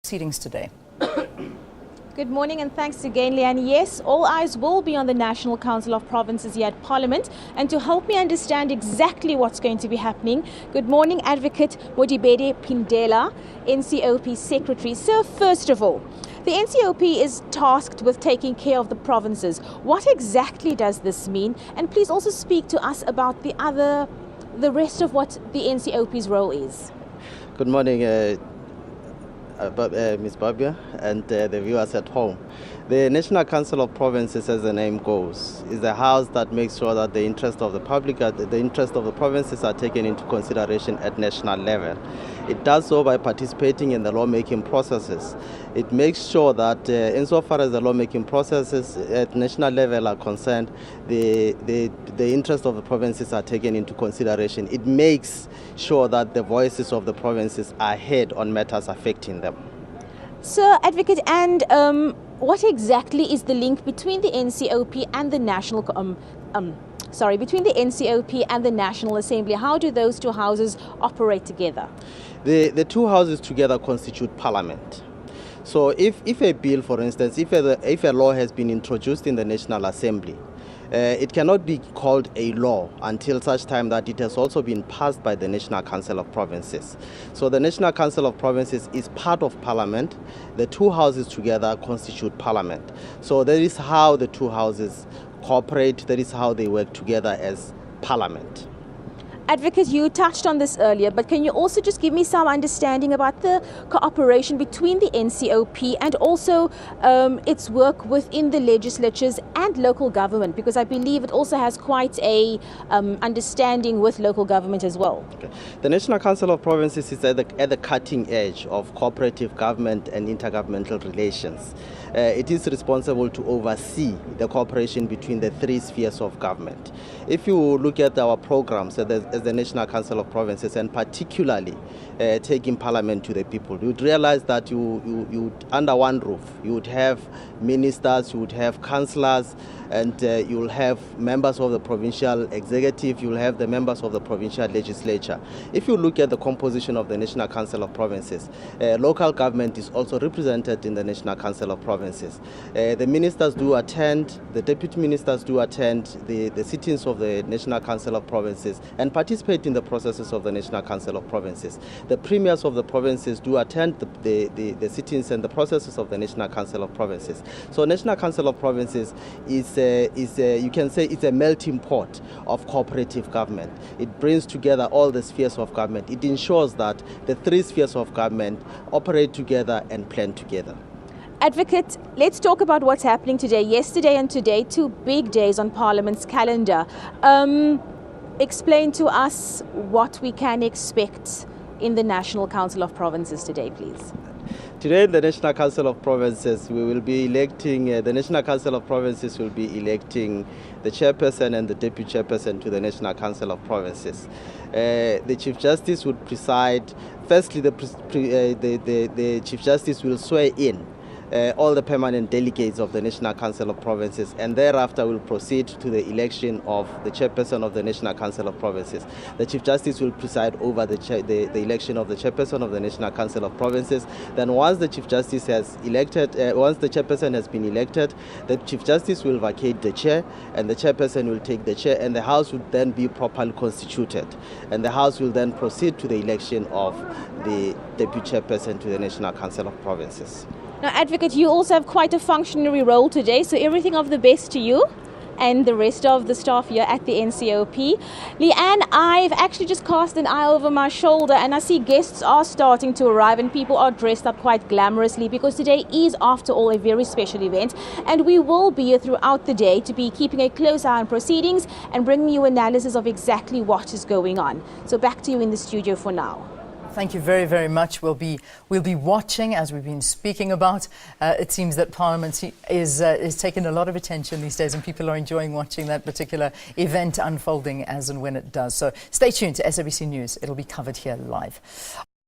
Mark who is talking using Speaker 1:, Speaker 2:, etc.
Speaker 1: proceedings today.
Speaker 2: Good morning and thanks again, Leanne. Yes, all eyes will be on the National Council of Provinces here at Parliament. And to help me understand exactly what's going to be happening, good morning, Advocate Modibede Pindela, NCOP Secretary. So first of all, the NCOP is tasked with taking care of the provinces. What exactly does this mean? And please also speak to us about the rest of what the NCOP's role is.
Speaker 3: Good morning, Ms. Babia and the viewers at home. The National Council of Provinces, as the name goes, is a house that makes sure that the interest of the public, the interest of the provinces are taken into consideration at national level. It does so by participating in the lawmaking processes. It makes sure that insofar as the lawmaking processes at national level are concerned, the interest of the provinces are taken into consideration. It makes sure that the voices of the provinces are heard on matters affecting them.
Speaker 2: Sir, Advocate, and what exactly is the link between the NCOP and the National between the NCOP and the National Assembly? How do those two houses operate together?
Speaker 3: The two houses together constitute Parliament. So if a bill, for instance, if a law has been introduced in the National Assembly, it cannot be called a law until such time that it has also been passed by the National Council of Provinces. So the National Council of Provinces is part of Parliament. The two houses together constitute Parliament. So that is how the two houses cooperate. That is how they work together as Parliament.
Speaker 2: Advocate, you touched on this earlier, but can you also just give me some understanding about the cooperation between the NCOP and also its work within the legislatures and local government? Because I believe it also has quite a understanding with local government as well.
Speaker 3: Okay. The National Council of Provinces is at the cutting edge of cooperative government and intergovernmental relations. It is responsible to oversee the cooperation between the three spheres of government. If you look at our programs as the National Council of Provinces, and particularly taking Parliament to the people, you would realize that you under one roof, you would have ministers, you would have councillors, and you will have members of the provincial executive, you will have the members of the provincial legislature. If you look at the composition of the National Council of Provinces, local government is also represented in the National Council of Provinces. The ministers do attend, the deputy ministers do attend the sittings of the National Council of Provinces and participate in the processes of the National Council of Provinces. The premiers of the provinces do attend the sittings and the processes of the National Council of Provinces. So National Council of Provinces is you can say it's a melting pot of cooperative government. It brings together all the spheres of government. It ensures that the three spheres of government operate together and plan together.
Speaker 2: Advocate, let's talk about what's happening today. Yesterday and today, two big days on Parliament's calendar. Explain to us what we can expect in the National Council of Provinces today, please.
Speaker 3: Today in the National Council of Provinces, we will be electing, the National Council of Provinces will be electing the chairperson and the deputy chairperson to the National Council of Provinces. The Chief Justice would preside. Firstly, the Chief Justice will swear in all the permanent delegates of the National Council of Provinces, and thereafter will proceed to the election of the chairperson of the National Council of Provinces. The Chief Justice will preside over the election of the chairperson of the National Council of Provinces. Then once the Chief Justice has elected, once the chairperson has been elected, the Chief Justice will vacate the chair and the chairperson will take the chair, and the House will then be properly constituted. And the House will then proceed to the election of the deputy chairperson to the National Council of Provinces.
Speaker 2: Now, Advocate, you also have quite a functionary role today, so everything of the best to you and the rest of the staff here at the NCOP. Leanne, I've actually just cast an eye over my shoulder and I see guests are starting to arrive and people are dressed up quite glamorously because today is, after all, a very special event, and we will be here throughout the day to be keeping a close eye on proceedings and bringing you analysis of exactly what is going on. So back to you in the studio for now.
Speaker 1: Thank you very, very much. We'll be watching, as we've been speaking about. It seems that Parliament is taking a lot of attention these days, and people are enjoying watching that particular event unfolding as and when it does. So stay tuned to SABC News. It'll be covered here live.